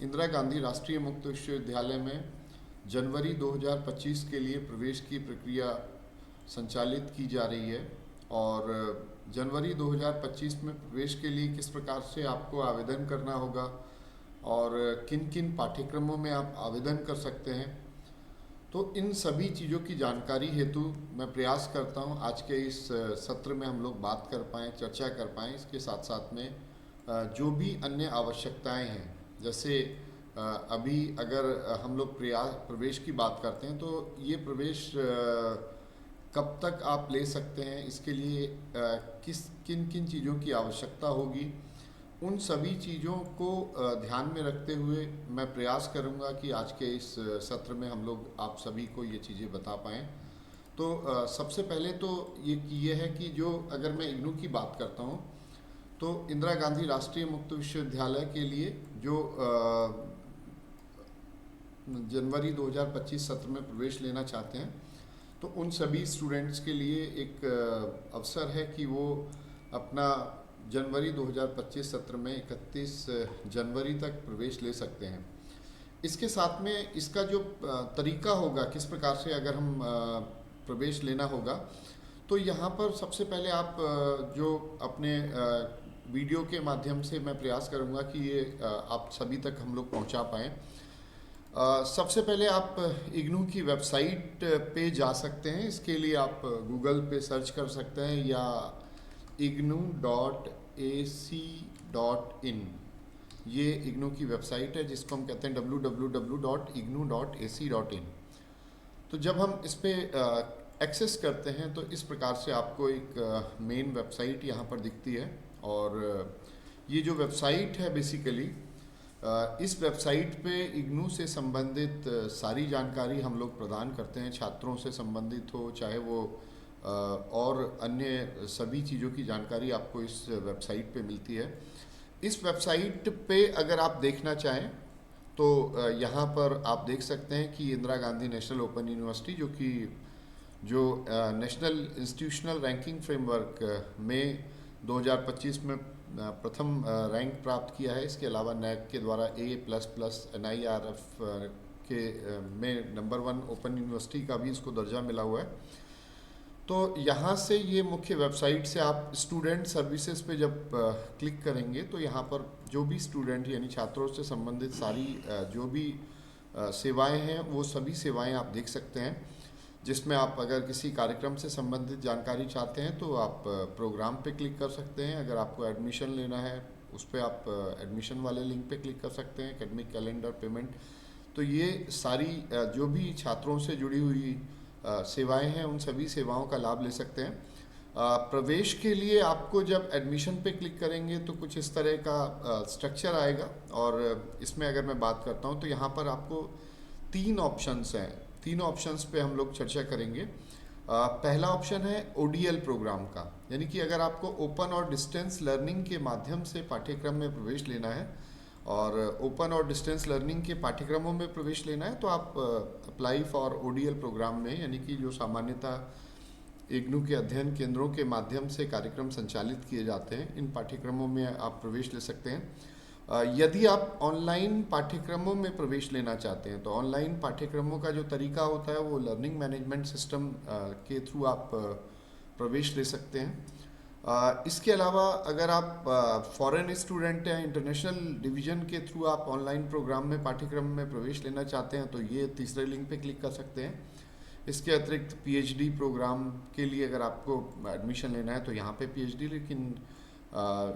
इंदिरा गांधी राष्ट्रीय मुक्त विश्वविद्यालय में जनवरी 2025 के लिए प्रवेश की प्रक्रिया संचालित की जा रही है। और जनवरी 2025 में प्रवेश के लिए किस प्रकार से आपको आवेदन करना होगा और किन किन पाठ्यक्रमों में आप आवेदन कर सकते हैं, तो इन सभी चीज़ों की जानकारी हेतु मैं प्रयास करता हूं आज के इस सत्र में हम लोग बात कर पाएँ, चर्चा कर पाएँ। इसके साथ साथ में जो भी अन्य आवश्यकताएं हैं, जैसे अभी अगर हम लोग प्रवेश की बात करते हैं तो ये प्रवेश कब तक आप ले सकते हैं, इसके लिए किन किन चीज़ों की आवश्यकता होगी, उन सभी चीज़ों को ध्यान में रखते हुए मैं प्रयास करूंगा कि आज के इस सत्र में हम लोग आप सभी को ये चीज़ें बता पाएँ। तो सबसे पहले तो ये है कि जो अगर मैं इग्नू की बात करता हूँ तो इंदिरा गांधी राष्ट्रीय मुक्त विश्वविद्यालय के लिए जो जनवरी 2025 सत्र में प्रवेश लेना चाहते हैं, तो उन सभी स्टूडेंट्स के लिए एक अवसर है कि वो अपना जनवरी 2025 सत्र में 31 जनवरी तक प्रवेश ले सकते हैं। इसके साथ में इसका जो तरीका होगा, किस प्रकार से अगर हम प्रवेश लेना होगा, तो यहाँ पर सबसे पहले आप जो अपने वीडियो के माध्यम से मैं प्रयास करूँगा कि ये आप सभी तक हम लोग पहुँचा पाएँ। सबसे पहले आप इग्नू की वेबसाइट पे जा सकते हैं। इसके लिए आप गूगल पे सर्च कर सकते हैं या ignu.ac.in, ये इग्नू की वेबसाइट है जिसको हम कहते हैं www.ignu.ac.in। तो जब हम इस पे एक्सेस करते हैं तो इस प्रकार से आपको एक मेन वेबसाइट यहाँ पर दिखती है। और ये जो वेबसाइट है बेसिकली इस वेबसाइट पे इग्नू से संबंधित सारी जानकारी हम लोग प्रदान करते हैं, छात्रों से संबंधित हो चाहे वो और अन्य सभी चीज़ों की जानकारी आपको इस वेबसाइट पे मिलती है। इस वेबसाइट पे अगर आप देखना चाहें तो यहाँ पर आप देख सकते हैं कि Indira Gandhi national open university जो नेशनल इंस्टीट्यूशनल रैंकिंग फ्रेमवर्क में 2025 में प्रथम रैंक प्राप्त किया है। इसके अलावा नैक के द्वारा A++ NIRF के में नंबर 1 ओपन यूनिवर्सिटी का भी इसको दर्जा मिला हुआ है। तो यहाँ से ये मुख्य वेबसाइट से आप स्टूडेंट सर्विसेज पे जब क्लिक करेंगे तो यहाँ पर जो भी स्टूडेंट यानी छात्रों से संबंधित सारी जो भी सेवाएं हैं वो सभी सेवाएं आप देख सकते हैं, जिसमें आप अगर किसी कार्यक्रम से संबंधित जानकारी चाहते हैं तो आप प्रोग्राम पे क्लिक कर सकते हैं। अगर आपको एडमिशन लेना है उस पर आप एडमिशन वाले लिंक पे क्लिक कर सकते हैं, एकेडमिक कैलेंडर, पेमेंट। तो ये सारी जो भी छात्रों से जुड़ी हुई सेवाएं हैं उन सभी सेवाओं का लाभ ले सकते हैं। प्रवेश के लिए आपको जब एडमिशन पे क्लिक करेंगे तो कुछ इस तरह का स्ट्रक्चर आएगा। और इसमें अगर मैं बात करता हूँ तो यहाँ पर आपको 3 ऑप्शंस हैं। तीनों ऑप्शंस पे हम लोग चर्चा करेंगे। पहला ऑप्शन है ODL प्रोग्राम का, यानी कि अगर आपको ओपन और डिस्टेंस लर्निंग के माध्यम से पाठ्यक्रम में प्रवेश लेना है और ओपन और डिस्टेंस लर्निंग के पाठ्यक्रमों में प्रवेश लेना है तो आप अप्लाई फॉर ODL प्रोग्राम में, यानी कि जो सामान्यतः इग्नू के अध्ययन केंद्रों के माध्यम से कार्यक्रम संचालित किए जाते हैं, इन पाठ्यक्रमों में आप प्रवेश ले सकते हैं। यदि आप ऑनलाइन पाठ्यक्रमों में प्रवेश लेना चाहते हैं तो ऑनलाइन पाठ्यक्रमों का जो तरीका होता है वो लर्निंग मैनेजमेंट सिस्टम के थ्रू आप प्रवेश ले सकते हैं। इसके अलावा अगर आप फॉरेन स्टूडेंट हैं, इंटरनेशनल डिवीज़न के थ्रू आप ऑनलाइन प्रोग्राम में पाठ्यक्रम में प्रवेश लेना चाहते हैं तो ये तीसरे लिंक पे क्लिक कर सकते हैं। इसके अतिरिक्त PhD प्रोग्राम के लिए अगर आपको एडमिशन लेना है तो यहाँ पे PhD, लेकिन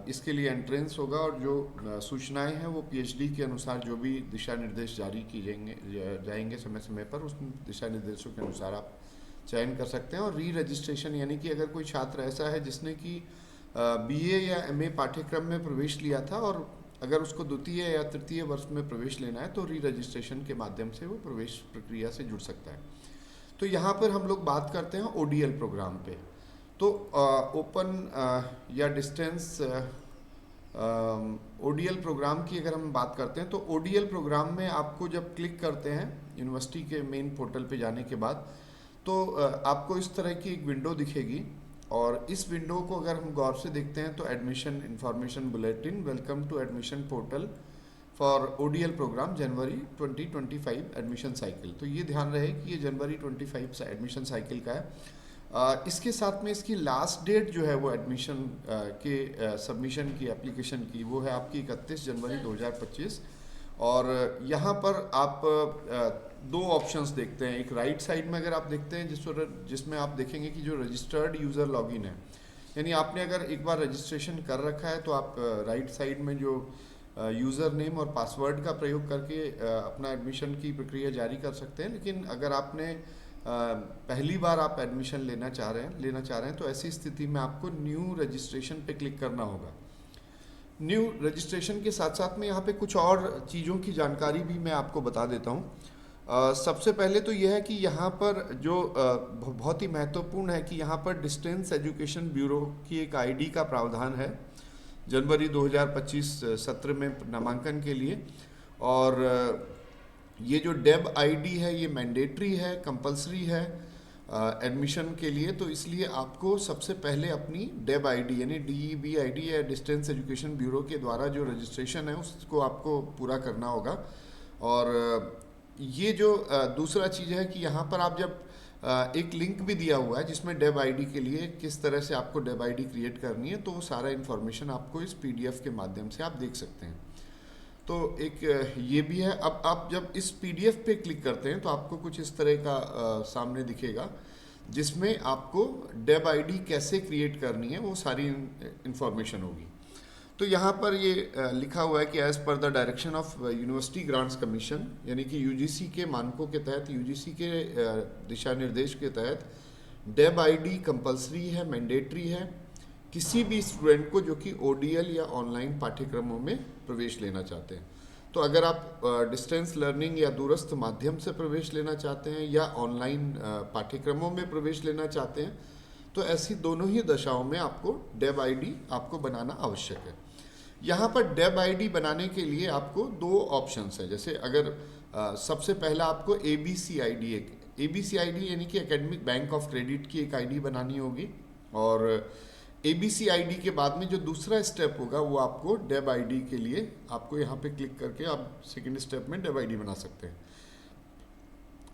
इसके लिए एंट्रेंस होगा और जो सूचनाएं हैं वो PhD के अनुसार जो भी दिशा निर्देश जारी किए जाएंगे समय समय पर, उस दिशा निर्देशों के अनुसार आप चयन कर सकते हैं। और री रजिस्ट्रेशन, यानी कि अगर कोई छात्र ऐसा है जिसने कि BA या MA पाठ्यक्रम में प्रवेश लिया था और अगर उसको द्वितीय या तृतीय वर्ष में प्रवेश लेना है तो री रजिस्ट्रेशन के माध्यम से वो प्रवेश प्रक्रिया से जुड़ सकता है। तो यहाँ पर हम लोग बात करते हैं ODL प्रोग्राम पे। तो ओपन या डिस्टेंस ODL प्रोग्राम की अगर हम बात करते हैं तो ODL प्रोग्राम में आपको जब क्लिक करते हैं यूनिवर्सिटी के मेन पोर्टल पे जाने के बाद तो आपको इस तरह की एक विंडो दिखेगी। और इस विंडो को अगर हम गौर से देखते हैं तो admission information bulletin, welcome to admission portal for ODL program January 2025 admission cycle. तो ये ध्यान रहे कि ये जनवरी 25 एडमिशन साइकिल का है। इसके साथ में इसकी लास्ट डेट जो है वो एडमिशन के सबमिशन की एप्लीकेशन की वो है आपकी 31 जनवरी 2025। और यहाँ पर आप दो ऑप्शंस देखते हैं। एक राइट साइड में अगर आप देखते हैं जिसमें आप देखेंगे कि जो रजिस्टर्ड यूज़र लॉगिन है, यानी आपने अगर एक बार रजिस्ट्रेशन कर रखा है तो आप राइट साइड में जो यूज़र नेम और पासवर्ड का प्रयोग करके अपना एडमिशन की प्रक्रिया जारी कर सकते हैं। लेकिन अगर आपने पहली बार आप एडमिशन लेना चाह रहे हैं तो ऐसी स्थिति में आपको न्यू रजिस्ट्रेशन पे क्लिक करना होगा। न्यू रजिस्ट्रेशन के साथ साथ में यहाँ पे कुछ और चीज़ों की जानकारी भी मैं आपको बता देता हूँ। सबसे पहले तो यह है कि यहाँ पर जो बहुत ही महत्वपूर्ण है कि यहाँ पर डिस्टेंस एजुकेशन ब्यूरो की एक आईडी का प्रावधान है जनवरी 2025 सत्र में नामांकन के लिए। और ये जो डेब आईडी है ये मैंडेटरी है, कंपलसरी है एडमिशन के लिए। तो इसलिए आपको सबसे पहले अपनी डेब आईडी यानी DEB आईडी या डिस्टेंस एजुकेशन ब्यूरो के द्वारा जो रजिस्ट्रेशन है उसको आपको पूरा करना होगा। और ये जो दूसरा चीज़ है कि यहाँ पर आप जब एक लिंक भी दिया हुआ है जिसमें डेब आईडी के लिए किस तरह से आपको डेब आईडी क्रिएट करनी है, तो वो सारा इन्फॉर्मेशन आपको इस PDF के माध्यम से आप देख सकते हैं। तो एक ये भी है। अब आप जब इस PDF पे क्लिक करते हैं तो आपको कुछ इस तरह का सामने दिखेगा जिसमें आपको डेब आईडी कैसे क्रिएट करनी है वो सारी इन्फॉर्मेशन होगी। तो यहाँ पर ये लिखा हुआ है कि as per the direction of university grants commission, यानी कि UGC के मानकों के तहत, UGC के दिशा निर्देश के तहत डेब आईडी कंपलसरी है, मैंडेटरी है किसी भी स्टूडेंट को जो कि ODL या ऑनलाइन पाठ्यक्रमों में प्रवेश लेना चाहते हैं। तो अगर आप डिस्टेंस लर्निंग या दूरस्थ माध्यम से प्रवेश लेना चाहते हैं या ऑनलाइन पाठ्यक्रमों में प्रवेश लेना चाहते हैं तो ऐसी दोनों ही दशाओं में आपको डेब आईडी आपको बनाना आवश्यक है। यहाँ पर डेब आईडी बनाने के लिए आपको दो ऑप्शंस हैं। जैसे अगर सबसे पहला आपको ABC आईडी, एक ABC आईडी यानी कि एकेडमिक बैंक ऑफ क्रेडिट की एक आईडी बनानी होगी। और ABC आईडी के बाद में जो दूसरा स्टेप होगा वो आपको डेब आईडी के लिए आपको यहाँ पे क्लिक करके आप सेकंड स्टेप में डेब आईडी बना सकते हैं।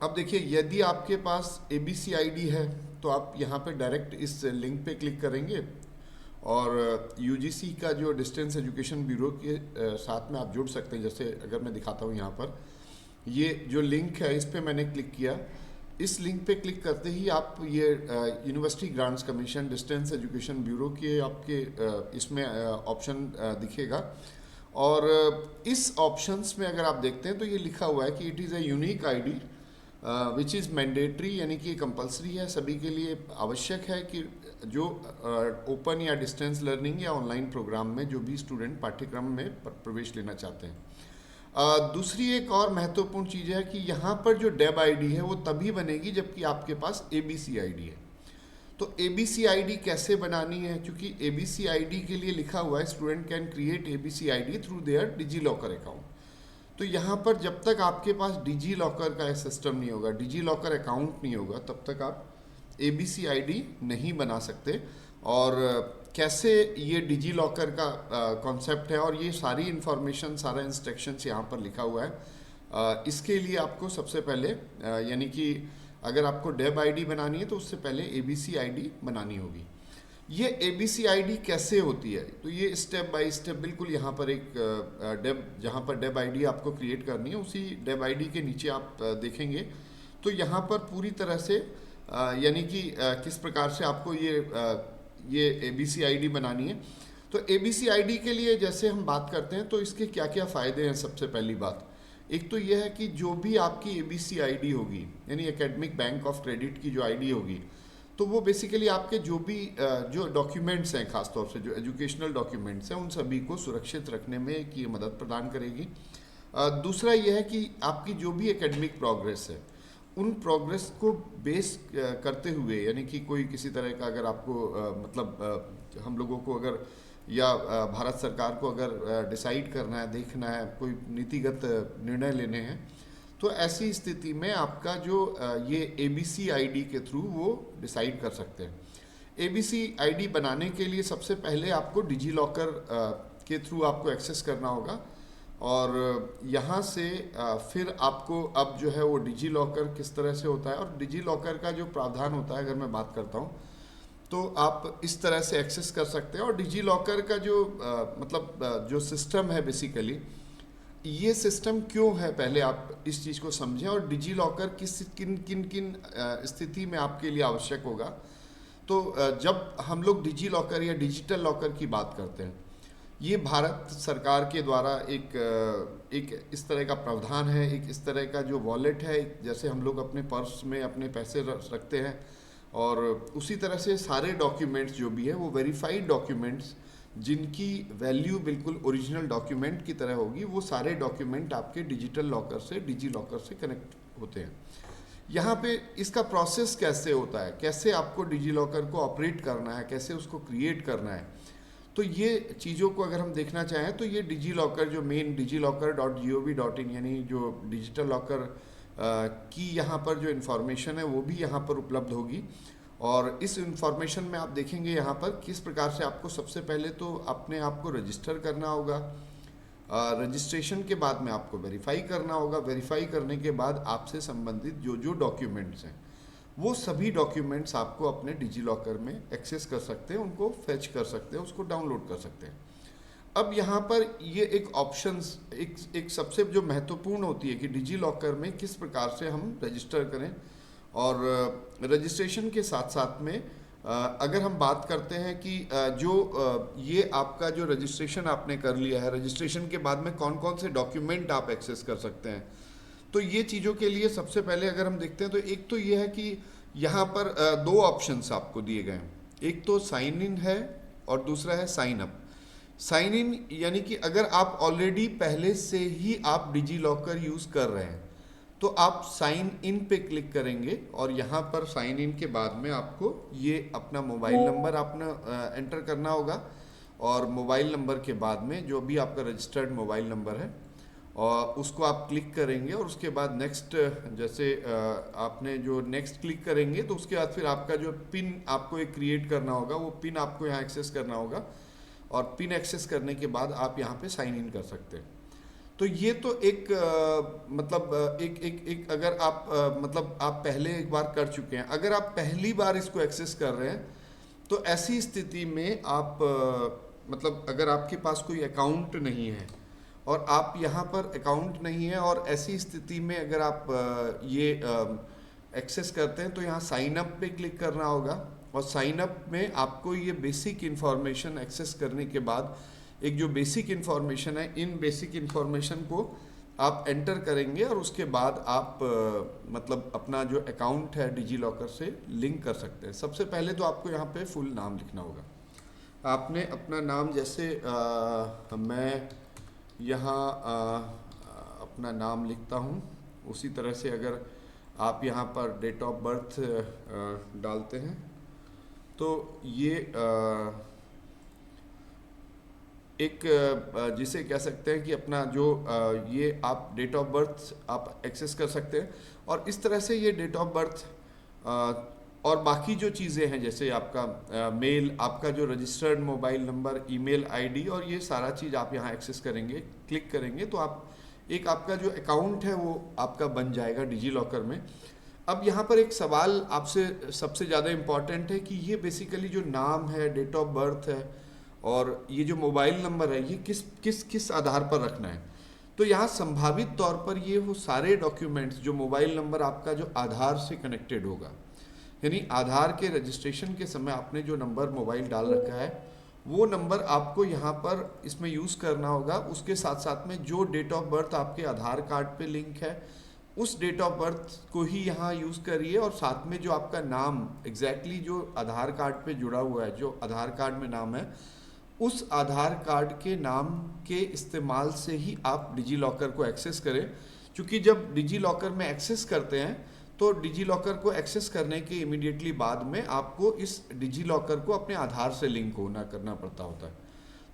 अब देखिए, यदि आपके पास ABC आईडी है तो आप यहाँ पे डायरेक्ट इस लिंक पे क्लिक करेंगे और UGC का जो डिस्टेंस एजुकेशन ब्यूरो के साथ में आप जुड़ सकते हैं। जैसे अगर मैं दिखाता हूँ यहाँ पर ये जो लिंक है इस पर मैंने क्लिक किया। इस लिंक पे क्लिक करते ही आप ये university grants commission distance education bureau के आपके इसमें ऑप्शन दिखेगा। और इस ऑप्शंस में अगर आप देखते हैं तो ये लिखा हुआ है कि it is a unique ID which is mandatory, यानी कि कंपलसरी है, सभी के लिए आवश्यक है कि जो ओपन या डिस्टेंस लर्निंग या ऑनलाइन प्रोग्राम में जो भी स्टूडेंट पाठ्यक्रम में प्रवेश लेना चाहते हैं। दूसरी एक और महत्वपूर्ण चीज़ है कि यहाँ पर जो डेब आईडी है वो तभी बनेगी जबकि आपके पास ABC आईडी है। तो ABC आईडी कैसे बनानी है, क्योंकि ABC आईडी के लिए लिखा हुआ है student can create ABC ID through their DigiLocker account. तो यहाँ पर जब तक आपके पास डिजी-लॉकर का सिस्टम नहीं होगा, डिजी-लॉकर अकाउंट नहीं होगा, तब तक आप ABC आईडी नहीं बना सकते। और कैसे ये डिजी-लॉकर का कॉन्सेप्ट है और ये सारी इन्फॉर्मेशन, सारा इंस्ट्रक्शंस यहाँ पर लिखा हुआ है। इसके लिए आपको सबसे पहले यानी कि अगर आपको डेब आईडी बनानी है तो उससे पहले ABC आईडी बनानी होगी। ये ABC आईडी कैसे होती है, तो ये स्टेप बाय स्टेप बिल्कुल यहाँ पर एक जहाँ पर डेब आईडी आपको क्रिएट करनी है उसी डेब आईडी के नीचे आप देखेंगे तो यहाँ पर पूरी तरह से यानी कि किस प्रकार से आपको ये ABC आईडी बनानी है। तो ABC आईडी के लिए जैसे हम बात करते हैं तो इसके क्या क्या फ़ायदे हैं। सबसे पहली बात एक तो यह है कि जो भी आपकी ABC आईडी होगी यानी एकेडमिक बैंक ऑफ क्रेडिट की जो आईडी होगी तो वो बेसिकली आपके जो भी जो डॉक्यूमेंट्स हैं, खासतौर से जो एजुकेशनल डॉक्यूमेंट्स हैं, उन सभी को सुरक्षित रखने में की मदद प्रदान करेगी। दूसरा यह है कि आपकी जो भी एकेडमिक प्रोग्रेस है उन प्रोग्रेस को बेस करते हुए, यानी कि कोई किसी तरह का अगर आपको हम लोगों को अगर या भारत सरकार को अगर डिसाइड करना है, देखना है, कोई नीतिगत निर्णय लेने हैं तो ऐसी स्थिति में आपका जो ये ABC आईडी के थ्रू वो डिसाइड कर सकते हैं। ABC आईडी बनाने के लिए सबसे पहले आपको डिजी-लॉकर के थ्रू आपको एक्सेस करना होगा और यहाँ से फिर आपको अब जो है वो डिजी लॉकर किस तरह से होता है, और डिजी लॉकर का जो प्रावधान होता है अगर मैं बात करता हूँ तो आप इस तरह से एक्सेस कर सकते हैं। और डिजी लॉकर का जो जो सिस्टम है बेसिकली, ये सिस्टम क्यों है पहले आप इस चीज़ को समझें, और डिजी लॉकर किस किन किन किन स्थिति में आपके लिए आवश्यक होगा। तो जब हम लोग डिजी लॉकर या डिजिटल लॉकर की बात करते हैं, ये भारत सरकार के द्वारा एक इस तरह का प्रावधान है, एक इस तरह का जो वॉलेट है, जैसे हम लोग अपने पर्स में अपने पैसे रखते हैं, और उसी तरह से सारे डॉक्यूमेंट्स जो भी है वो वेरीफाइड डॉक्यूमेंट्स जिनकी वैल्यू बिल्कुल ओरिजिनल डॉक्यूमेंट की तरह होगी, वो सारे डॉक्यूमेंट आपके डिजिटल लॉकर से, डिजी लॉकर से कनेक्ट होते हैं। यहाँ पे इसका प्रोसेस कैसे होता है, कैसे आपको डिजी लॉकर को ऑपरेट करना है, कैसे उसको क्रिएट करना है, तो ये चीज़ों को अगर हम देखना चाहें तो ये डिजी लॉकर जो मेन digillocker.gov.in यानी जो डिजिटल लॉकर की यहाँ पर जो इन्फॉर्मेशन है वो भी यहाँ पर उपलब्ध होगी। और इस इन्फॉर्मेशन में आप देखेंगे यहाँ पर किस प्रकार से आपको सबसे पहले तो अपने आप को रजिस्टर करना होगा। रजिस्ट्रेशन के बाद में आपको वेरीफाई करना होगा। वेरीफाई करने के बाद आपसे संबंधित जो जो डॉक्यूमेंट्स हैं वो सभी डॉक्यूमेंट्स आपको अपने डिजी लॉकर में एक्सेस कर सकते हैं, उनको फेच कर सकते हैं, उसको डाउनलोड कर सकते हैं। अब यहाँ पर ये एक ऑप्शंस एक सबसे जो महत्वपूर्ण होती है कि डिजी लॉकर में किस प्रकार से हम रजिस्टर करें। और रजिस्ट्रेशन के साथ साथ में अगर हम बात करते हैं कि ये आपका जो रजिस्ट्रेशन आपने कर लिया है, रजिस्ट्रेशन के बाद में कौन कौन से डॉक्यूमेंट आप एक्सेस कर सकते हैं, तो ये चीज़ों के लिए सबसे पहले अगर हम देखते हैं तो एक तो ये है कि यहाँ पर दो ऑप्शंस आपको दिए गए हैं। एक तो साइन इन है और दूसरा है साइन अप। साइन इन यानी कि अगर आप ऑलरेडी पहले से ही आप डिजी लॉकर यूज़ कर रहे हैं तो आप साइन इन पे क्लिक करेंगे, और यहाँ पर साइन इन के बाद में आपको ये अपना मोबाइल नंबर अपना एंटर करना होगा, और मोबाइल नंबर के बाद में जो भी आपका रजिस्टर्ड मोबाइल नंबर है और उसको आप क्लिक करेंगे, और उसके बाद नेक्स्ट जैसे आपने जो नेक्स्ट क्लिक करेंगे तो उसके बाद फिर आपका जो पिन आपको एक क्रिएट करना होगा, वो पिन आपको यहाँ एक्सेस करना होगा, और पिन एक्सेस करने के बाद आप यहाँ पे साइन इन कर सकते हैं। तो ये तो एक एक अगर आप आप पहले एक बार कर चुके हैं। अगर आप पहली बार इसको एक्सेस कर रहे हैं तो ऐसी स्थिति में आप अगर आपके पास कोई अकाउंट नहीं है और आप यहाँ पर अकाउंट नहीं है, और ऐसी स्थिति में अगर आप ये एक्सेस करते हैं तो यहाँ साइन अप पे क्लिक करना होगा, और साइन अप में आपको ये बेसिक इन्फॉर्मेशन एक्सेस करने के बाद एक जो बेसिक इन्फॉर्मेशन है, इन बेसिक इन्फॉर्मेशन को आप एंटर करेंगे, और उसके बाद आप अपना जो अकाउंट है डिजी लॉकर से लिंक कर सकते हैं। सबसे पहले तो आपको यहाँ पे फुल नाम लिखना होगा। आपने अपना नाम जैसे मैं यहाँ अपना नाम लिखता हूँ, उसी तरह से अगर आप यहाँ पर डेट ऑफ बर्थ डालते हैं तो ये एक जिसे कह सकते हैं कि अपना जो ये आप डेट ऑफ बर्थ आप एक्सेस कर सकते हैं, और इस तरह से ये डेट ऑफ बर्थ और बाकी जो चीज़ें हैं जैसे आपका मेल, आपका जो registered mobile number, email ID, और ये सारा चीज़ आप यहाँ एक्सेस करेंगे, क्लिक करेंगे तो आप एक आपका जो अकाउंट है वो आपका बन जाएगा डिजी लॉकर में। अब यहाँ पर एक सवाल आपसे सबसे ज़्यादा इम्पॉर्टेंट है कि ये बेसिकली जो नाम है, डेट ऑफ बर्थ है और ये जो मोबाइल नंबर है, ये किस किस किस आधार पर रखना है। तो यहाँ संभावित तौर पर ये वो सारे डॉक्यूमेंट्स जो मोबाइल नंबर आपका जो आधार से कनेक्टेड होगा, यानी आधार के रजिस्ट्रेशन के समय आपने जो नंबर मोबाइल डाल रखा है वो नंबर आपको यहाँ पर इसमें यूज़ करना होगा। उसके साथ साथ में जो डेट ऑफ बर्थ आपके आधार कार्ड पे लिंक है उस डेट ऑफ बर्थ को ही यहाँ यूज़ करिए, और साथ में जो आपका नाम एग्जैक्टली जो आधार कार्ड पे जुड़ा हुआ है, जो आधार कार्ड में नाम है, उस आधार कार्ड के नाम के इस्तेमाल से ही आप डिजी लॉकर को एक्सेस करें। क्योंकि जब डिजी लॉकर में एक्सेस करते हैं तो डिजी लॉकर को एक्सेस करने के इमीडिएटली बाद में आपको इस डिजी लॉकर को अपने आधार से लिंक करना पड़ता होता है।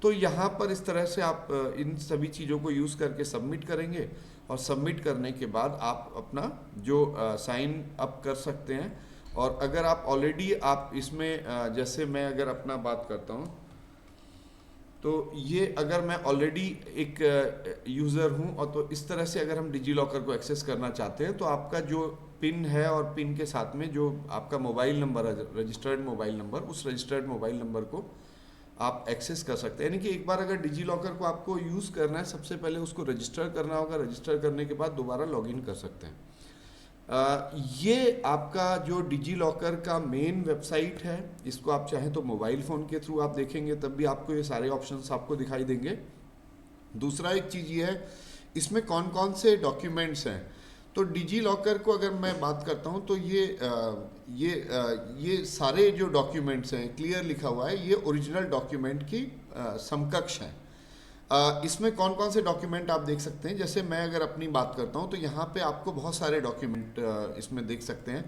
तो यहाँ पर इस तरह से आप इन सभी चीज़ों को यूज़ करके सबमिट करेंगे, और सबमिट करने के बाद आप अपना जो साइन अप कर सकते हैं। और अगर आप ऑलरेडी आप इसमें जैसे मैं अगर अपना बात करता हूँ, तो ये अगर मैं ऑलरेडी एक यूज़र हूँ और तो इस तरह से अगर हम डिजी लॉकर को एक्सेस करना चाहते हैं तो आपका जो पिन है और पिन के साथ में जो आपका मोबाइल नंबर है, रजिस्टर्ड मोबाइल नंबर, उस रजिस्टर्ड मोबाइल नंबर को आप एक्सेस कर सकते हैं। यानी कि एक बार अगर डिजी लॉकर को आपको यूज़ करना है, सबसे पहले उसको रजिस्टर करना होगा, रजिस्टर करने के बाद दोबारा लॉगिन कर सकते हैं। ये आपका जो डिजी लॉकर का मेन वेबसाइट है, इसको आप चाहें तो मोबाइल फ़ोन के थ्रू आप देखेंगे तब भी आपको ये सारे ऑप्शंस आपको दिखाई देंगे। दूसरा एक चीज़ ये है, इसमें कौन कौन से डॉक्यूमेंट्स हैं। तो डिजी लॉकर को अगर मैं बात करता हूँ तो ये सारे जो डॉक्यूमेंट्स हैं, क्लियर लिखा हुआ है, ये ओरिजिनल डॉक्यूमेंट की समकक्ष हैं। इसमें कौन कौन से डॉक्यूमेंट आप देख सकते हैं। जैसे मैं अगर अपनी बात करता हूँ तो यहाँ पे आपको बहुत सारे डॉक्यूमेंट इसमें देख सकते हैं।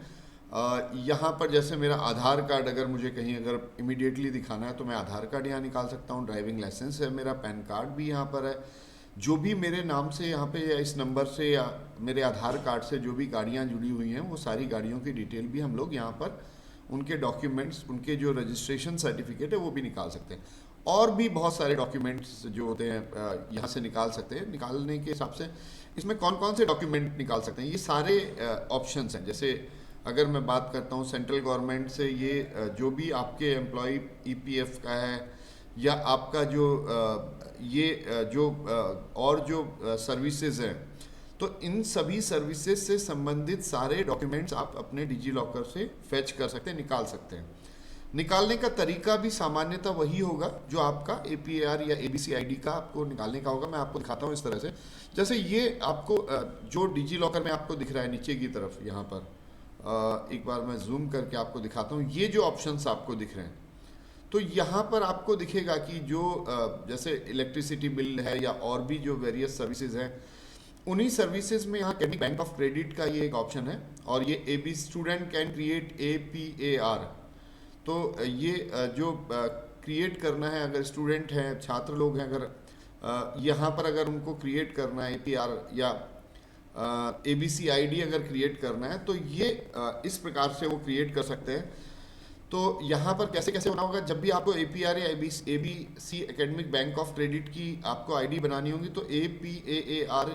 यहाँ पर जैसे मेरा आधार कार्ड अगर मुझे कहीं अगर इमीडिएटली दिखाना है तो मैं आधार कार्ड यहाँ निकाल सकता हूँ। ड्राइविंग लाइसेंस है, मेरा पैन कार्ड भी यहाँ पर है। जो भी मेरे नाम से यहाँ पे या इस नंबर से या मेरे आधार कार्ड से जो भी गाड़ियाँ जुड़ी हुई हैं, वो सारी गाड़ियों की डिटेल भी हम लोग यहाँ पर उनके डॉक्यूमेंट्स, उनके जो रजिस्ट्रेशन सर्टिफिकेट है वो भी निकाल सकते हैं। और भी बहुत सारे डॉक्यूमेंट्स जो होते हैं यहाँ से निकाल सकते हैं। निकालने के हिसाब से इसमें कौन कौन से डॉक्यूमेंट निकाल सकते हैं, ये सारे ऑप्शंस हैं। जैसे अगर मैं बात करता हूँ सेंट्रल गवर्नमेंट से, ये जो भी आपके एम्प्लॉय ईपीएफ का है या आपका जो और जो सर्विसेज हैं, तो इन सभी सर्विसेज से संबंधित सारे डॉक्यूमेंट्स आप अपने डिजी लॉकर से फेच कर सकते हैं, निकाल सकते हैं। निकालने का तरीका भी सामान्यतः वही होगा जो आपका APAR या ABC ID का आपको निकालने का होगा। मैं आपको दिखाता हूँ इस तरह से। जैसे ये आपको जो डिजी लॉकर में आपको दिख रहा है नीचे की तरफ, यहाँ पर एक बार मैं जूम करके आपको दिखाता हूँ। ये जो ऑप्शंस आपको दिख रहे हैं, तो यहाँ पर आपको दिखेगा कि जो जैसे इलेक्ट्रिसिटी बिल है या और भी जो वेरियस सर्विसेज हैं, उन्हीं सर्विसेज में यहाँ कैन बैंक ऑफ क्रेडिट का ये एक ऑप्शन है। और ये AB student can create APAR, तो ये जो क्रिएट करना है, अगर स्टूडेंट हैं, छात्र लोग हैं, अगर यहाँ पर अगर उनको क्रिएट करना है APR या ABC ID अगर क्रिएट करना है, तो ये इस प्रकार से वो क्रिएट कर सकते हैं। तो यहाँ पर कैसे कैसे होना होगा, जब भी आपको APR या ABC academic bank of credit की आपको ID बनानी होगी तो APAAR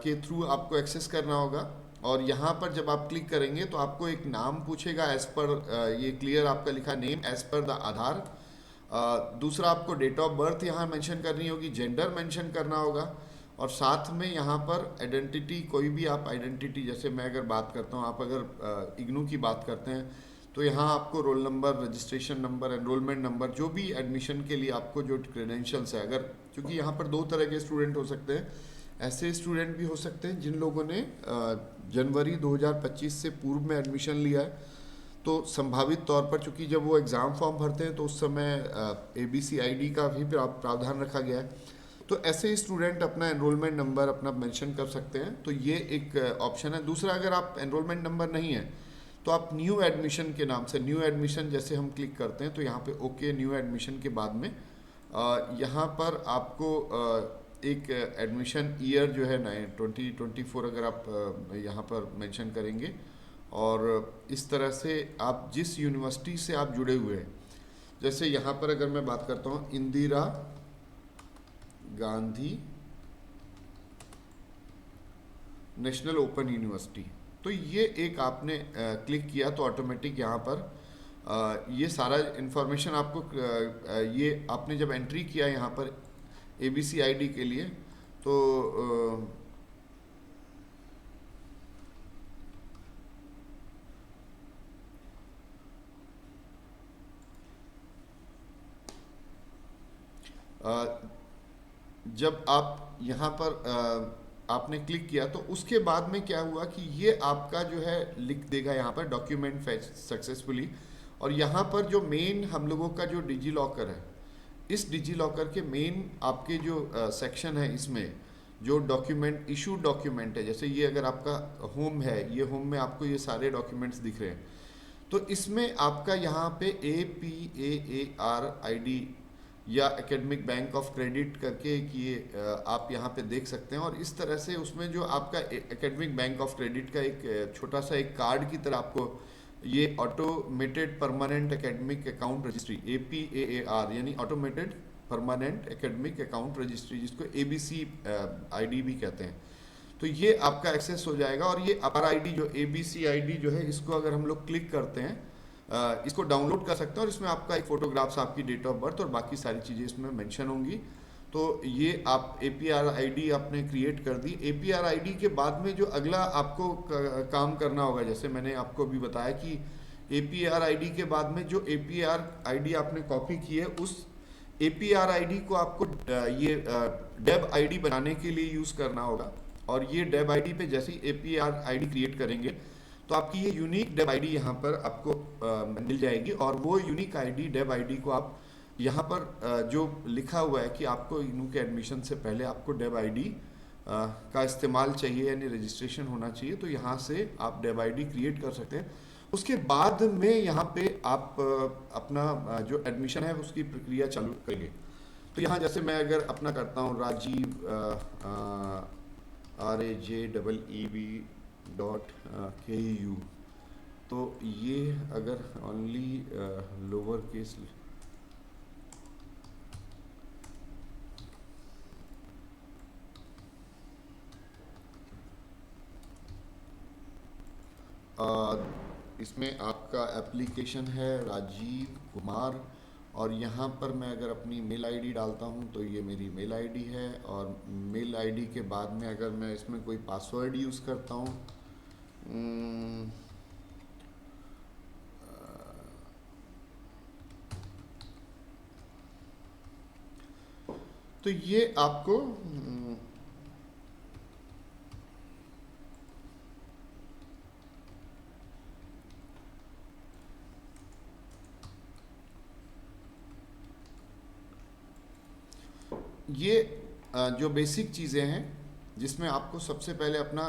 के थ्रू आपको एक्सेस करना होगा। और यहाँ पर जब आप क्लिक करेंगे तो आपको एक नाम पूछेगा एज पर, ये क्लियर आपका लिखा नेम एज पर द आधार। दूसरा आपको डेट ऑफ बर्थ यहाँ मेंशन करनी होगी, जेंडर मेंशन करना होगा, और साथ में यहाँ पर आइडेंटिटी, कोई भी आप आइडेंटिटी, जैसे मैं अगर बात करता हूँ, आप अगर इग्नू की बात करते हैं तो यहाँ आपको roll number, registration number, enrolment number, जो भी एडमिशन के लिए आपको जो क्रेडेंशियल्स है, अगर, क्योंकि यहाँ पर दो तरह के स्टूडेंट हो सकते हैं। ऐसे स्टूडेंट भी हो सकते हैं जिन लोगों ने जनवरी 2025 से पूर्व में एडमिशन लिया है, तो संभावित तौर पर, चूंकि जब वो एग्ज़ाम फॉर्म भरते हैं तो उस समय ABC ID का भी प्रावधान रखा गया है, तो ऐसे स्टूडेंट अपना एनरोलमेंट नंबर अपना मेंशन कर सकते हैं। तो ये एक ऑप्शन है। दूसरा, अगर आप एनरोलमेंट नंबर नहीं है तो आप न्यू एडमिशन के नाम से, न्यू एडमिशन जैसे हम क्लिक करते हैं तो यहाँ पे ओके न्यू एडमिशन के बाद में यहाँ पर आपको एक एडमिशन ईयर जो है 2024 अगर आप यहाँ पर मेंशन करेंगे, और इस तरह से आप जिस यूनिवर्सिटी से आप जुड़े हुए हैं, जैसे यहाँ पर अगर मैं बात करता हूँ Indira Gandhi national open university, तो ये एक आपने क्लिक किया तो ऑटोमेटिक यहाँ पर ये सारा इन्फॉर्मेशन आपको ये आपने जब एंट्री किया यहाँ पर ABC ID के लिए, तो जब आप यहाँ पर आपने क्लिक किया तो उसके बाद में क्या हुआ कि ये आपका जो है लिख देगा यहाँ पर डॉक्यूमेंट फैच सक्सेसफुली। और यहाँ पर जो मेन हम लोगों का जो डिजी लॉकर है, इस डिजी लॉकर के मेन आपके जो सेक्शन है, इसमें जो डॉक्यूमेंट, इशू डॉक्यूमेंट है, जैसे ये अगर आपका होम है, ये होम में आपको ये सारे डॉक्यूमेंट्स दिख रहे हैं, तो इसमें आपका यहाँ पे APAAR ID या एकेडमिक बैंक ऑफ क्रेडिट करके कि ये आप यहाँ पे देख सकते हैं। और इस तरह से उसमें जो आपका एकेडमिक बैंक ऑफ क्रेडिट का एक छोटा सा एक कार्ड की तरह आपको ये automated permanent academic account registry APAAR यानी automated permanent academic account registry, जिसको ABC ID भी कहते हैं। तो ये आपका एक्सेस हो जाएगा। और ये हमारा ID जो ABC ID जो है, इसको अगर हम लोग क्लिक करते हैं, इसको डाउनलोड कर सकते हैं और इसमें आपका एक फोटोग्राफ्स, आपकी डेट ऑफ बर्थ और बाकी सारी चीज़ें इसमें मेंशन होंगी। तो ये आप APR ID आपने क्रिएट कर दी। APR ID के बाद में जो अगला आपको काम करना होगा, जैसे मैंने आपको अभी बताया कि APR ID के बाद में जो APR ID आपने कॉपी की है, उस APR ID को आपको ये डेब ID बनाने के लिए यूज़ करना होगा। और ये डेब ID पे जैसे ही APR ID क्रिएट करेंगे तो आपकी ये यूनिक डेब ID यहाँ पर आपको मिल जाएगी। और वो यूनिक ID डेब ID को आप यहाँ पर जो लिखा हुआ है कि आपको इग्नू के एडमिशन से पहले आपको डेब ID का इस्तेमाल चाहिए, यानी रजिस्ट्रेशन होना चाहिए, तो यहाँ से आप डेब ID क्रिएट कर सकते हैं। उसके बाद में यहाँ पे आप अपना जो एडमिशन है उसकी प्रक्रिया चालू करेंगे। तो यहाँ जैसे मैं अगर अपना करता हूँ राजीव RAJEEB.KU, तो ये अगर ओनली लोअर केस इसमें आपका एप्लीकेशन है राजीव कुमार, और यहाँ पर मैं अगर अपनी मेल आईडी डालता हूँ तो ये मेरी मेल आईडी है। और मेल आईडी के बाद में अगर मैं इसमें कोई पासवर्ड यूज़ करता हूँ, तो ये आपको ये जो बेसिक चीज़ें हैं, जिसमें आपको सबसे पहले अपना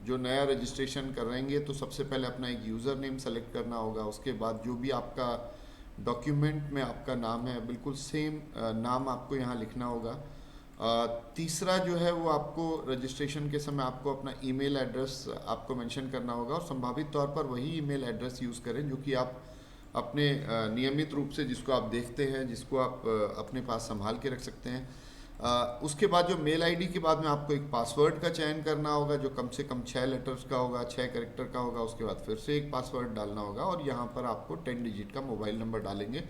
जो नया रजिस्ट्रेशन करेंगे तो सबसे पहले अपना एक यूज़र नेम सेलेक्ट करना होगा। उसके बाद जो भी आपका डॉक्यूमेंट में आपका नाम है, बिल्कुल सेम नाम आपको यहाँ लिखना होगा। तीसरा जो है वो आपको रजिस्ट्रेशन के समय आपको अपना ईमेल एड्रेस आपको मेंशन करना होगा, और संभावित तौर पर वही ईमेल एड्रेस यूज़ करें जो कि आप अपने नियमित रूप से जिसको आप देखते हैं, जिसको आप अपने पास संभाल के रख सकते हैं। उसके बाद जो मेल आईडी के बाद में आपको एक पासवर्ड का चयन करना होगा जो कम से कम 6 लेटर्स का होगा, 6 कैरेक्टर का होगा। उसके बाद फिर से एक पासवर्ड डालना होगा और यहाँ पर आपको 10 डिजिट का मोबाइल नंबर डालेंगे।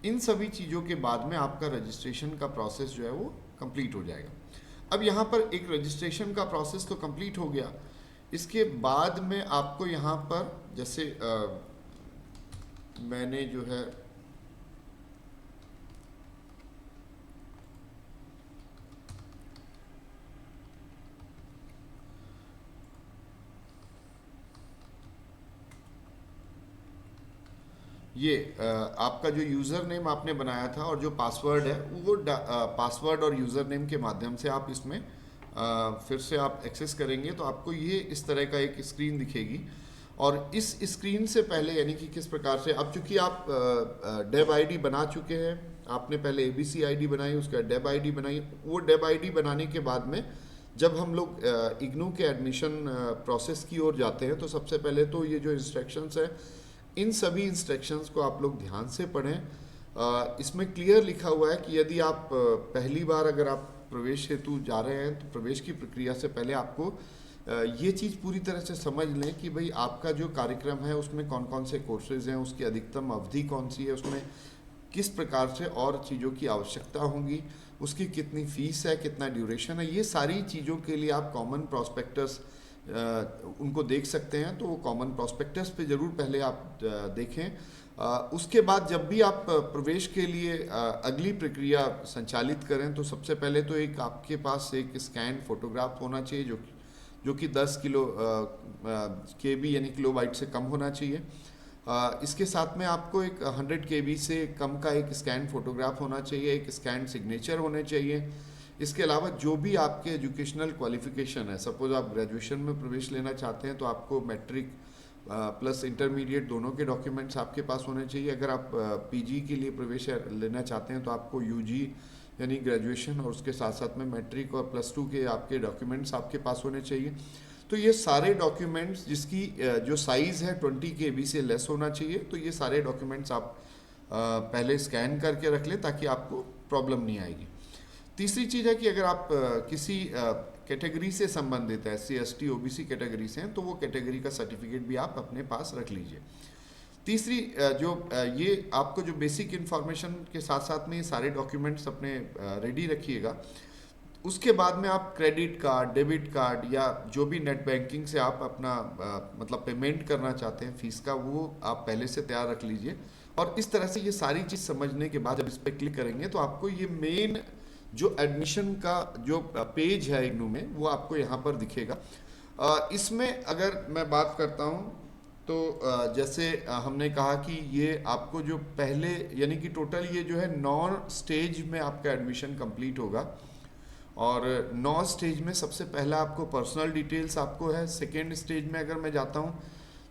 इन सभी चीज़ों के बाद में आपका रजिस्ट्रेशन का प्रोसेस जो है वो कंप्लीट हो जाएगा। अब यहाँ पर एक रजिस्ट्रेशन का प्रोसेस तो कंप्लीट हो गया। इसके बाद में आपको यहाँ पर जैसे मैंने जो है ये आपका जो यूज़र नेम आपने बनाया था और जो पासवर्ड है वो पासवर्ड और यूज़र नेम के माध्यम से आप इसमें फिर से आप एक्सेस करेंगे तो आपको ये इस तरह का एक स्क्रीन दिखेगी। और इस स्क्रीन से पहले यानी कि किस प्रकार से, अब चूंकि आप डेब आईडी बना चुके हैं, आपने पहले एबीसी आईडी बनाई, उसका डेब आईडी बनाई, वो डेब आईडी बनाने के बाद में जब हम लोग इग्नू के एडमिशन प्रोसेस की ओर जाते हैं तो सबसे पहले तो ये जो इंस्ट्रक्शंस है, इन सभी इंस्ट्रक्शंस को आप लोग ध्यान से पढ़ें। इसमें क्लियर लिखा हुआ है कि यदि आप पहली बार अगर आप प्रवेश हेतु जा रहे हैं तो प्रवेश की प्रक्रिया से पहले आपको ये चीज़ पूरी तरह से समझ लें कि भाई आपका जो कार्यक्रम है उसमें कौन कौन से कोर्सेज हैं, उसकी अधिकतम अवधि कौन सी है, उसमें किस प्रकार से और चीज़ों की आवश्यकता होगी, उसकी कितनी फ़ीस है, कितना ड्यूरेशन है। ये सारी चीज़ों के लिए आप कॉमन प्रॉस्पेक्टस उनको देख सकते हैं। तो वो कॉमन प्रॉस्पेक्टस पे ज़रूर पहले आप देखें। उसके बाद जब भी आप प्रवेश के लिए अगली प्रक्रिया संचालित करें तो सबसे पहले तो एक आपके पास एक स्कैन फोटोग्राफ होना चाहिए जो कि 10 किलो KB यानी किलोबाइट से कम होना चाहिए। इसके साथ में आपको एक 100 KB से कम का एक स्कैन फोटोग्राफ होना चाहिए, एक स्कैन सिग्नेचर होने चाहिए। इसके अलावा जो भी आपके एजुकेशनल क्वालिफिकेशन है, सपोज आप ग्रेजुएशन में प्रवेश लेना चाहते हैं तो आपको मैट्रिक प्लस इंटरमीडिएट दोनों के डॉक्यूमेंट्स आपके पास होने चाहिए। अगर आप PG के लिए प्रवेश लेना चाहते हैं तो आपको UG यानी ग्रेजुएशन और उसके साथ साथ में मैट्रिक और +2 के आपके डॉक्यूमेंट्स आपके पास होने चाहिए। तो ये सारे डॉक्यूमेंट्स जिसकी जो साइज़ है 20 KB से लेस होना चाहिए। तो ये सारे डॉक्यूमेंट्स आप पहले स्कैन करके रख लें ताकि आपको प्रॉब्लम नहीं आएगी। तीसरी चीज़ है कि अगर आप किसी कैटेगरी से संबंधित है, SC ST OBC कैटेगरी से हैं, तो वो कैटेगरी का सर्टिफिकेट भी आप अपने पास रख लीजिए। तीसरी ये आपको जो बेसिक इन्फॉर्मेशन के साथ साथ में ये सारे डॉक्यूमेंट्स अपने रेडी रखिएगा। उसके बाद में आप क्रेडिट कार्ड, डेबिट कार्ड या जो भी नेट बैंकिंग से आप अपना मतलब पेमेंट करना चाहते हैं फीस का, वो आप पहले से तैयार रख लीजिए। और इस तरह से ये सारी चीज़ समझने के बाद जब इस पर क्लिक करेंगे तो आपको ये मेन जो एडमिशन का जो पेज है इग्नू में, वो आपको यहाँ पर दिखेगा। इसमें अगर मैं बात करता हूँ तो जैसे हमने कहा कि ये आपको जो पहले यानी कि टोटल ये जो है 9 स्टेज में आपका एडमिशन कंप्लीट होगा। और 9 स्टेज में सबसे पहला आपको पर्सनल डिटेल्स आपको है। सेकेंड स्टेज में अगर मैं जाता हूँ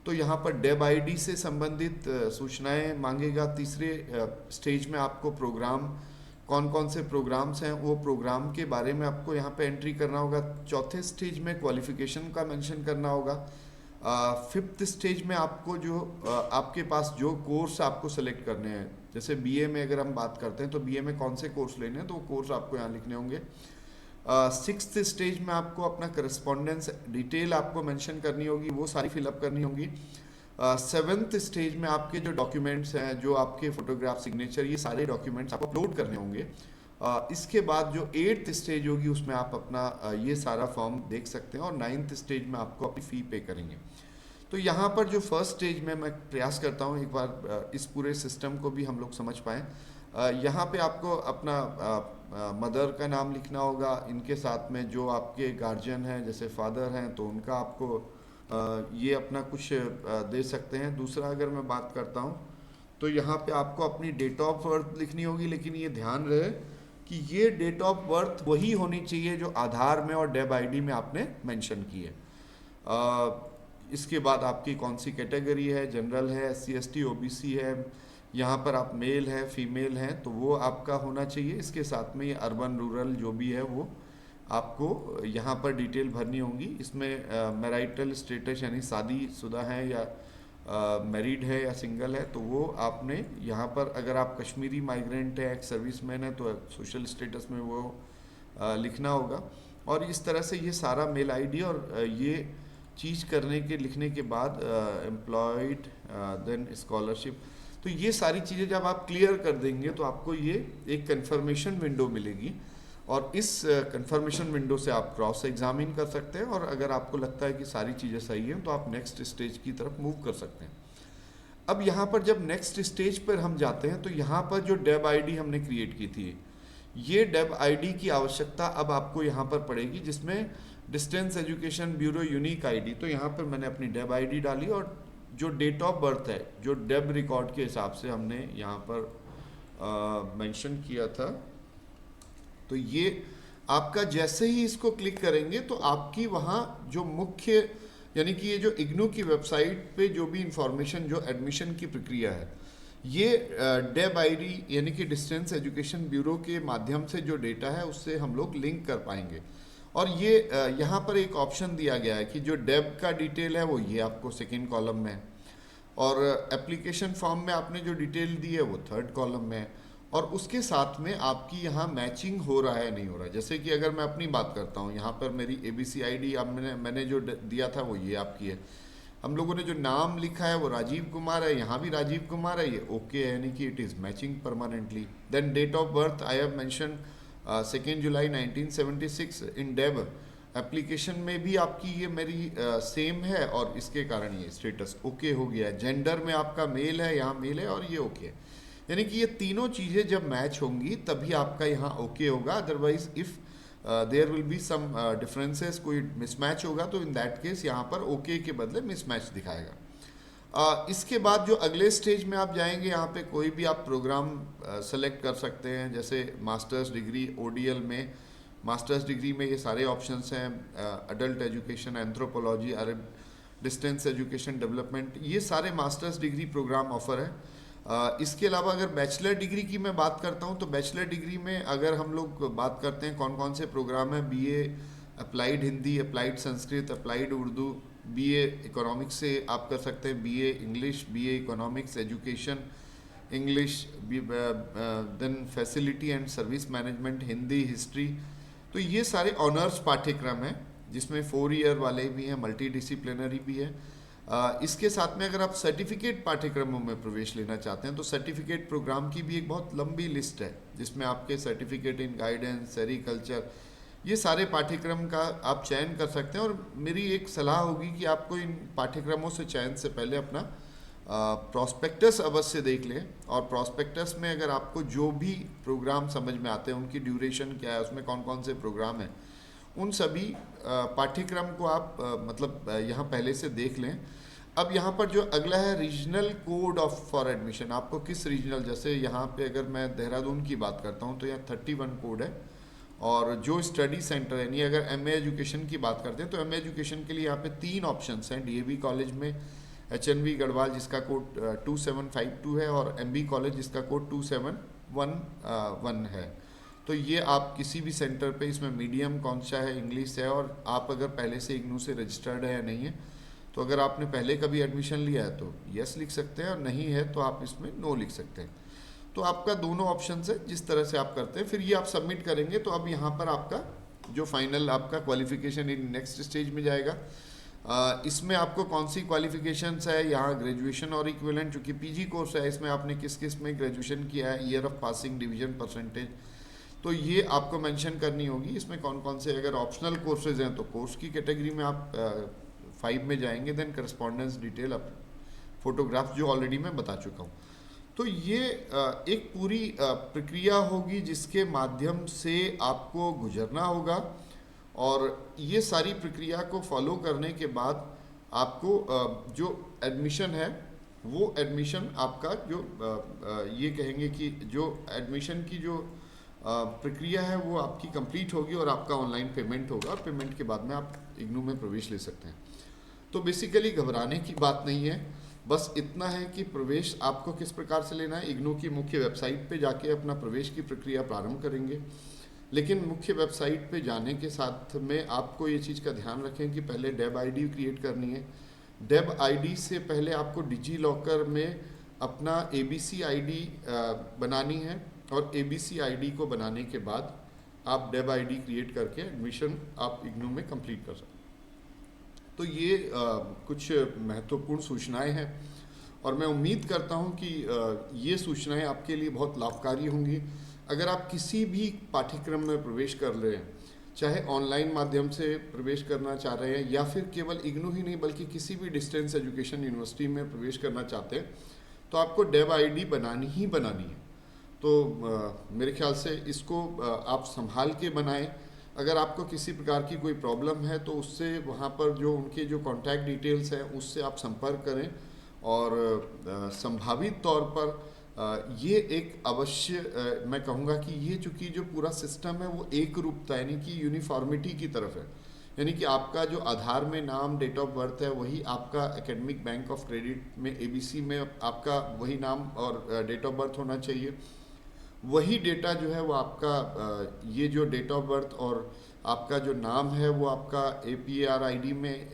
तो यहाँ पर डेब आईडी से संबंधित सूचनाएं मांगेगा। तीसरे स्टेज में आपको प्रोग्राम, कौन कौन से प्रोग्राम्स हैं वो प्रोग्राम के बारे में आपको यहाँ पे एंट्री करना होगा। चौथे स्टेज में क्वालिफिकेशन का मेंशन करना होगा। फिफ्थ स्टेज में आपको जो आपके पास जो कोर्स आपको सेलेक्ट करने हैं, जैसे बीए में अगर हम बात करते हैं तो बीए में कौन से कोर्स लेने हैं तो वो कोर्स आपको यहाँ लिखने होंगे। सिक्स्थ स्टेज में आपको अपना करस्पॉन्डेंस डिटेल आपको मेंशन करनी होगी, वो सारी फिलअप करनी होगी। सेवेंथ स्टेज में आपके जो डॉक्यूमेंट्स हैं, जो आपके फोटोग्राफ, सिग्नेचर, ये सारे डॉक्यूमेंट्स आपको अपलोड करने होंगे। इसके बाद जो 8th स्टेज होगी उसमें आप अपना ये सारा फॉर्म देख सकते हैं। और 9th स्टेज में आपको अपनी फ़ी पे करेंगे। तो यहाँ पर जो फर्स्ट स्टेज में मैं प्रयास करता हूँ एक बार इस पूरे सिस्टम को भी हम लोग समझ पाएँ। यहाँ पे आपको अपना मदर का नाम लिखना होगा। इनके साथ में जो आपके गार्जियन हैं, जैसे फादर हैं, तो उनका आपको ये अपना कुछ दे सकते हैं। दूसरा अगर मैं बात करता हूँ तो यहाँ पे आपको अपनी डेट ऑफ बर्थ लिखनी होगी, लेकिन ये ध्यान रहे कि ये डेट ऑफ बर्थ वही होनी चाहिए जो आधार में और डेब आईडी में आपने मेंशन की है। इसके बाद आपकी कौन सी कैटेगरी है, जनरल है, SC ST OBC है, यहाँ पर आप मेल है, फीमेल हैं, तो वो आपका होना चाहिए। इसके साथ में ये अर्बन रूरल जो भी है वो आपको यहाँ पर डिटेल भरनी होगी। इसमें मैरिटल स्टेटस यानी शादीशुदा है या मैरिड है या सिंगल है, तो वो आपने यहाँ पर, अगर आप कश्मीरी माइग्रेंट है, एक सर्विसमैन है, तो सोशल स्टेटस में वो लिखना होगा। और इस तरह से ये सारा मेल आईडी और ये चीज़ करने के लिखने के बाद एम्प्लॉयड देन स्कॉलरशिप, तो ये सारी चीज़ें जब आप क्लियर कर देंगे तो आपको ये एक कंफर्मेशन विंडो मिलेगी। और इस कंफर्मेशन विंडो से आप क्रॉस एग्जामिन कर सकते हैं। और अगर आपको लगता है कि सारी चीज़ें सही हैं तो आप नेक्स्ट स्टेज की तरफ मूव कर सकते हैं। अब यहाँ पर जब नेक्स्ट स्टेज पर हम जाते हैं तो यहाँ पर जो डेब आईडी हमने क्रिएट की थी, ये डेब आईडी की आवश्यकता अब आपको यहाँ पर पड़ेगी, जिसमें distance education bureau unique ID. तो यहाँ पर मैंने अपनी डेब आईडी डाली और जो डेट ऑफ बर्थ है, जो डेब रिकॉर्ड के हिसाब से हमने यहाँ पर मेंशन किया था, तो ये आपका जैसे ही इसको क्लिक करेंगे तो आपकी वहाँ जो मुख्य यानी कि ये जो इग्नू की वेबसाइट पे जो भी इंफॉर्मेशन, जो एडमिशन की प्रक्रिया है, ये डेब आईडी यानी कि डिस्टेंस एजुकेशन ब्यूरो के माध्यम से जो डेटा है उससे हम लोग लिंक कर पाएंगे। और ये यहाँ पर एक ऑप्शन दिया गया है कि जो डेब का डिटेल है वो ये आपको सेकेंड कॉलम में है, और एप्लीकेशन फॉर्म में आपने जो डिटेल दी है वो थर्ड कॉलम में है। और उसके साथ में आपकी यहाँ मैचिंग हो रहा है नहीं हो रहा है। जैसे कि अगर मैं अपनी बात करता हूँ, यहाँ पर मेरी ABC ID अब मैंने जो दिया था वो ये आपकी है। हम लोगों ने जो नाम लिखा है वो राजीव कुमार है, यहाँ भी राजीव कुमार है, ये ओके है, यानी कि it is matching permanently. Then date of birth I have mention 2 July 1976 in DEB. Application में भी आपकी ये मेरी सेम है और इसके कारण ये स्टेटस ओके हो गया है। जेंडर में आपका मेल है, यहाँ मेल है और ये ओके है। यानी कि ये तीनों चीज़ें जब मैच होंगी तभी आपका यहाँ ओके होगा। Otherwise if there will be some differences, कोई मिसमैच होगा तो इन दैट केस यहाँ पर ओके के बदले मिसमैच दिखाएगा। इसके बाद जो अगले स्टेज में आप जाएंगे, यहाँ पे कोई भी आप प्रोग्राम सेलेक्ट कर सकते हैं। जैसे मास्टर्स डिग्री ODL में, मास्टर्स डिग्री में ये सारे ऑप्शंस हैं, अडल्ट एजुकेशन, एंथ्रोपोलॉजी, अरब डिस्टेंस एजुकेशन डेवलपमेंट, ये सारे मास्टर्स डिग्री प्रोग्राम ऑफर है। इसके अलावा अगर बैचलर डिग्री की मैं बात करता हूँ तो बैचलर डिग्री में अगर हम लोग बात करते हैं कौन कौन से प्रोग्राम हैं, BA applied Hindi, applied Sanskrit, applied Urdu, BA economics से आप कर सकते हैं, BA English, BA economics education English, then facility and service management, Hindi, history. तो ये सारे ऑनर्स पाठ्यक्रम हैं जिसमें 4 ईयर वाले भी हैं, मल्टी डिसिप्लिनरी भी है। इसके साथ में अगर आप सर्टिफिकेट पाठ्यक्रमों में प्रवेश लेना चाहते हैं तो सर्टिफिकेट प्रोग्राम की भी एक बहुत लंबी लिस्ट है जिसमें आपके सर्टिफिकेट इन गाइडेंस, सेरिकल्चर, ये सारे पाठ्यक्रम का आप चयन कर सकते हैं। और मेरी एक सलाह होगी कि आपको इन पाठ्यक्रमों से चयन से पहले अपना प्रॉस्पेक्टस अवश्य देख लें। और प्रॉस्पेक्टस में अगर आपको जो भी प्रोग्राम समझ में आते हैं, उनकी ड्यूरेशन क्या है, उसमें कौन कौन से प्रोग्राम हैं, उन सभी पाठ्यक्रम को आप मतलब यहाँ पहले से देख लें। अब यहाँ पर जो अगला है regional code of for admission, आपको किस रीजनल, जैसे यहाँ पे अगर मैं देहरादून की बात करता हूँ तो यहाँ 31 कोड है। और जो स्टडी सेंटर है, यानी अगर एमए एजुकेशन की बात करते हैं तो एमए एजुकेशन के लिए यहाँ पे 3 ऑप्शंस हैं। डीएवी कॉलेज में एचएनवी गढ़वाल जिसका कोड 2752 है, और एमबी कॉलेज जिसका कोड 2711 है। तो ये आप किसी भी सेंटर पे, इसमें मीडियम कौन सा है, इंग्लिश है, और आप अगर पहले से इग्नू से रजिस्टर्ड है या नहीं है, तो अगर आपने पहले कभी एडमिशन लिया है तो यस लिख सकते हैं, और नहीं है तो आप इसमें नो लिख सकते हैं। तो आपका दोनों ऑप्शन है जिस तरह से आप करते हैं। फिर ये आप सबमिट करेंगे तो अब यहाँ पर आपका जो फाइनल आपका क्वालिफिकेशन इन नेक्स्ट स्टेज में जाएगा। इसमें आपको कौन सी क्वालिफिकेशंस है, यहाँ ग्रेजुएशन और इक्विवेलेंट, चूँकि पीजी कोर्स है, इसमें आपने किस किस में ग्रेजुएशन किया है, year of passing, division, percentage, तो ये आपको मेंशन करनी होगी। इसमें कौन कौन से अगर ऑप्शनल कोर्सेज हैं तो कोर्स की कैटेगरी में आप 5 में जाएंगे। देन करस्पॉन्डेंस डिटेल, अब फोटोग्राफ्स जो ऑलरेडी मैं बता चुका हूँ। तो ये एक पूरी प्रक्रिया होगी जिसके माध्यम से आपको गुजरना होगा, और ये सारी प्रक्रिया को फॉलो करने के बाद आपको जो एडमिशन है वो एडमिशन आपका जो ये कहेंगे कि जो एडमिशन की जो प्रक्रिया है वो आपकी कंप्लीट होगी, और आपका ऑनलाइन पेमेंट होगा, और पेमेंट के बाद में आप इग्नू में प्रवेश ले सकते हैं। तो बेसिकली घबराने की बात नहीं है, बस इतना है कि प्रवेश आपको किस प्रकार से लेना है। इग्नू की मुख्य वेबसाइट पे जाके अपना प्रवेश की प्रक्रिया प्रारंभ करेंगे, लेकिन मुख्य वेबसाइट पे जाने के साथ में आपको ये चीज़ का ध्यान रखें कि पहले डेब आईडी क्रिएट करनी है। डेब आईडी से पहले आपको डिजी लॉकर में अपना एबीसी आईडी बनानी है, और एबीसी आईडी को बनाने के बाद आप डेब आईडी क्रिएट करके एडमिशन आप इग्नू में कंप्लीट कर सकते हैं। तो ये कुछ महत्वपूर्ण सूचनाएं हैं, और मैं उम्मीद करता हूं कि ये सूचनाएं आपके लिए बहुत लाभकारी होंगी। अगर आप किसी भी पाठ्यक्रम में प्रवेश कर रहे हैं, चाहे ऑनलाइन माध्यम से प्रवेश करना चाह रहे हैं या फिर केवल इग्नू ही नहीं बल्कि किसी भी डिस्टेंस एजुकेशन यूनिवर्सिटी में प्रवेश करना चाहते हैं, तो आपको डेब आईडी बनानी ही बनानी है। तो मेरे ख्याल से इसको आप संभाल के बनाएं। अगर आपको किसी प्रकार की कोई प्रॉब्लम है तो उससे वहाँ पर जो उनके जो कॉन्टैक्ट डिटेल्स हैं उससे आप संपर्क करें, और संभावित तौर पर ये एक अवश्य मैं कहूँगा कि ये चूँकि जो पूरा सिस्टम है वो एक रूपता यानी कि यूनिफॉर्मिटी की तरफ है, यानी कि आपका जो आधार में नाम, डेट ऑफ बर्थ है, वही आपका एकेडमिक बैंक ऑफ क्रेडिट में एबीसी में आपका वही नाम और डेट ऑफ बर्थ होना चाहिए। वही डेटा जो है वो आपका ये जो डेट ऑफ बर्थ और आपका जो नाम है वो आपका APAR आईडी में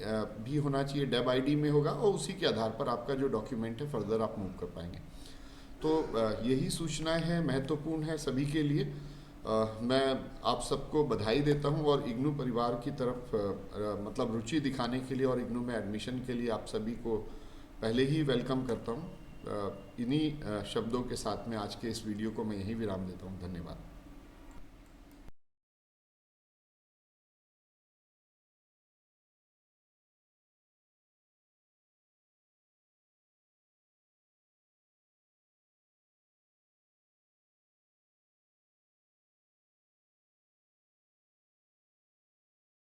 भी होना चाहिए, डेब आईडी में होगा, और उसी के आधार पर आपका जो डॉक्यूमेंट है फर्दर आप मूव कर पाएंगे। तो यही सूचनाएं हैं, महत्वपूर्ण है सभी के लिए। मैं आप सबको बधाई देता हूं, और इग्नू परिवार की तरफ मतलब रुचि दिखाने के लिए और इग्नू में एडमिशन के लिए आप सभी को पहले ही वेलकम करता हूं। इन्हीं शब्दों के साथ में आज के इस वीडियो को मैं यहीं विराम देता हूं। धन्यवाद।